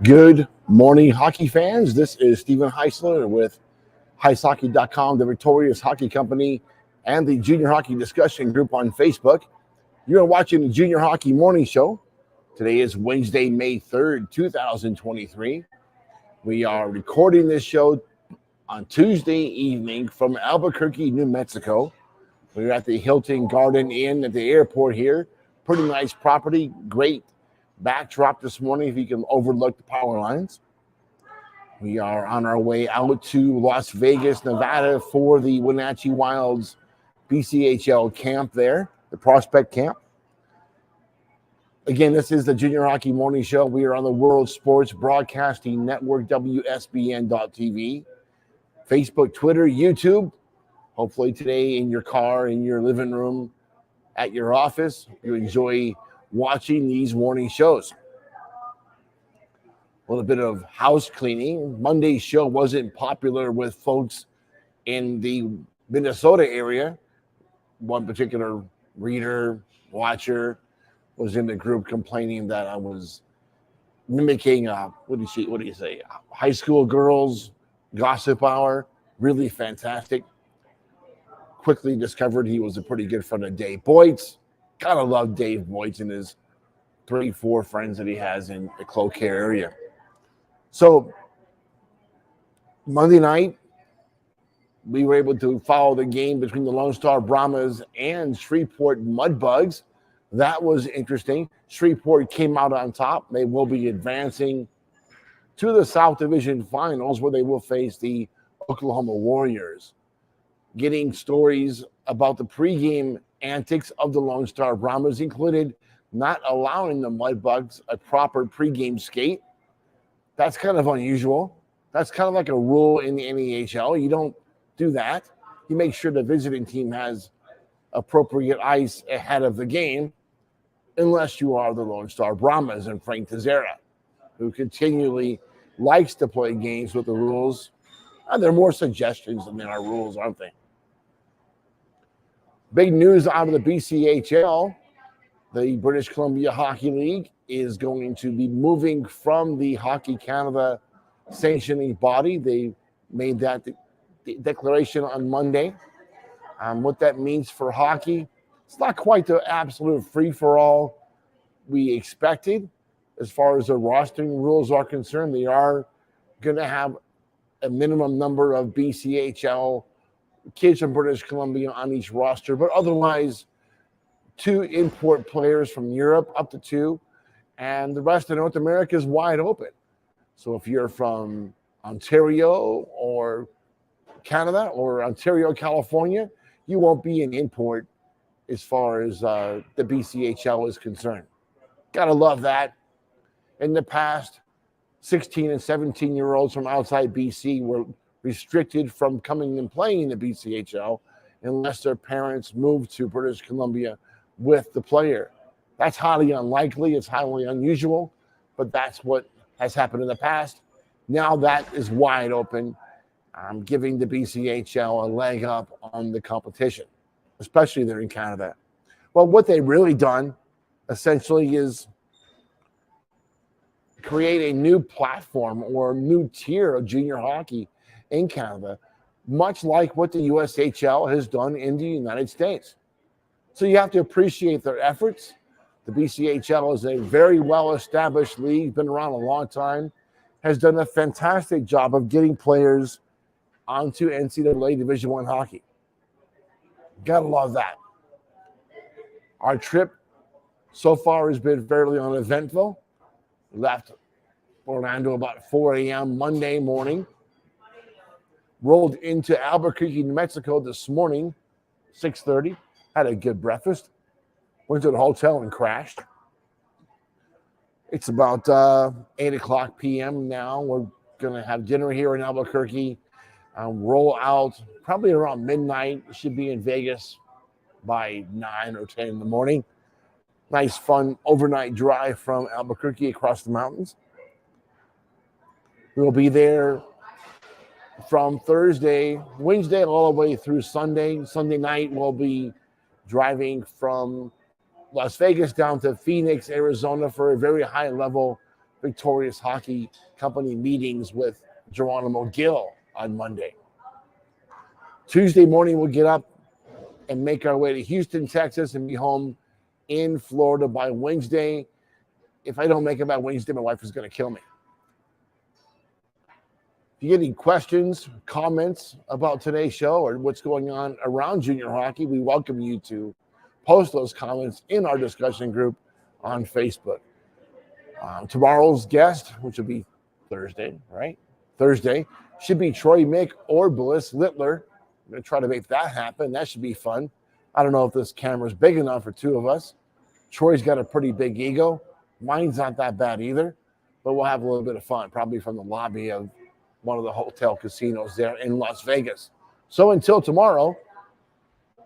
Good morning, hockey fans. This is Stephen Heisler with HeisHockey.com, the Victorious Hockey Company, and the Junior Hockey Discussion Group on Facebook. You are watching the Junior Hockey Morning Show. Today is Wednesday, May 3rd, 2023. We are recording this show on Tuesday evening from Albuquerque, New Mexico. We're at the Hilton Garden Inn at the airport here. Pretty nice property, great backdrop this morning if you can overlook the power lines. We are on our way out to Las Vegas, Nevada for the Wenatchee Wild's BCHL camp there, the prospect camp. Again, this is the Junior Hockey Morning Show. We are on the World Sports Broadcasting Network, WSBN.TV, Facebook, Twitter, YouTube. Hopefully today in your car, in your living room, at your office, you enjoy watching these morning shows. A little bit of house cleaning. Monday's show wasn't popular with folks in the Minnesota area. One particular reader, watcher was in the group complaining that I was mimicking, what do you say, high school girls gossip hour. Really fantastic. Quickly discovered he was a pretty good friend of Dave Boyd's. Gotta love Dave Boyd's and his 3-4 friends that he has in the Cloquet area. So Monday night, we were able to follow the game between the Lone Star Brahmas and Shreveport Mudbugs. That was interesting. Shreveport came out on top. They will be advancing to the South Division Finals where they will face the Oklahoma Warriors. Getting stories about the pregame antics of the Lone Star Brahmas included not allowing the Mudbugs a proper pregame skate. That's kind of unusual. That's kind of like a rule in the NEHL. You don't do that. You make sure the visiting team has appropriate ice ahead of the game, unless you are the Lone Star Brahmas and Frank Tizera, who continually likes to play games with the rules. And there are more suggestions than there are rules, aren't they? Big news out of the BCHL. The British Columbia Hockey League is going to be moving from the Hockey Canada sanctioning body. They made that declaration on Monday. What that means for hockey, it's not quite the absolute free-for-all we expected as far as the rostering rules are concerned. They are going to have a minimum number of BCHL kids from British Columbia on each roster, but otherwise 2 import players from Europe, up to 2, and the rest of North America is wide open. So if you're from Ontario or Canada or Ontario, California, you won't be an import as far as the BCHL is concerned. Gotta love that. In the past, 16 and 17-year-olds from outside BC were restricted from coming and playing in the BCHL unless their parents moved to British Columbia with the player. That's highly unlikely. It's highly unusual, but that's what has happened in the past. Now that is wide open, giving the BCHL a leg up on the competition, especially there in Canada. Well, what they've really done essentially is create a new platform or a new tier of junior hockey in Canada, much like what the USHL has done in the United States. So you have to appreciate their efforts. The BCHL is a very well-established league, been around a long time, has done a fantastic job of getting players onto NCAA Division I hockey. Gotta love that. Our trip so far has been fairly uneventful. We left Orlando about 4 a.m. Monday morning. Rolled into Albuquerque, New Mexico this morning, 6:30. Had a good breakfast. Went to the hotel and crashed. It's about 8 o'clock p.m. now. We're going to have dinner here in Albuquerque. Roll out probably around midnight. Should be in Vegas by 9 or 10 in the morning. Nice, fun overnight drive from Albuquerque across the mountains. We'll be there from Thursday, Wednesday, all the way through Sunday. Sunday night, we'll be driving from Las Vegas down to Phoenix, Arizona for a very high-level Victorious Hockey Company meetings with Geronimo Gill on Monday. Tuesday morning, we'll get up and make our way to Houston, Texas, and be home in Florida by Wednesday. If I don't make it by Wednesday, my wife is going to kill me. If you get any questions, comments about today's show or what's going on around junior hockey, we welcome you to post those comments in our discussion group on Facebook. Tomorrow's guest, which will be Thursday, right? Thursday, should be Troy Mick or Bliss Littler. I'm going to try to make that happen. That should be fun. I don't know if this camera's big enough for two of us. Troy's got a pretty big ego. Mine's not that bad either, but we'll have a little bit of fun, probably from the lobby of one of the hotel casinos there in Las Vegas. So until tomorrow,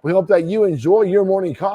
we hope that you enjoy your morning coffee.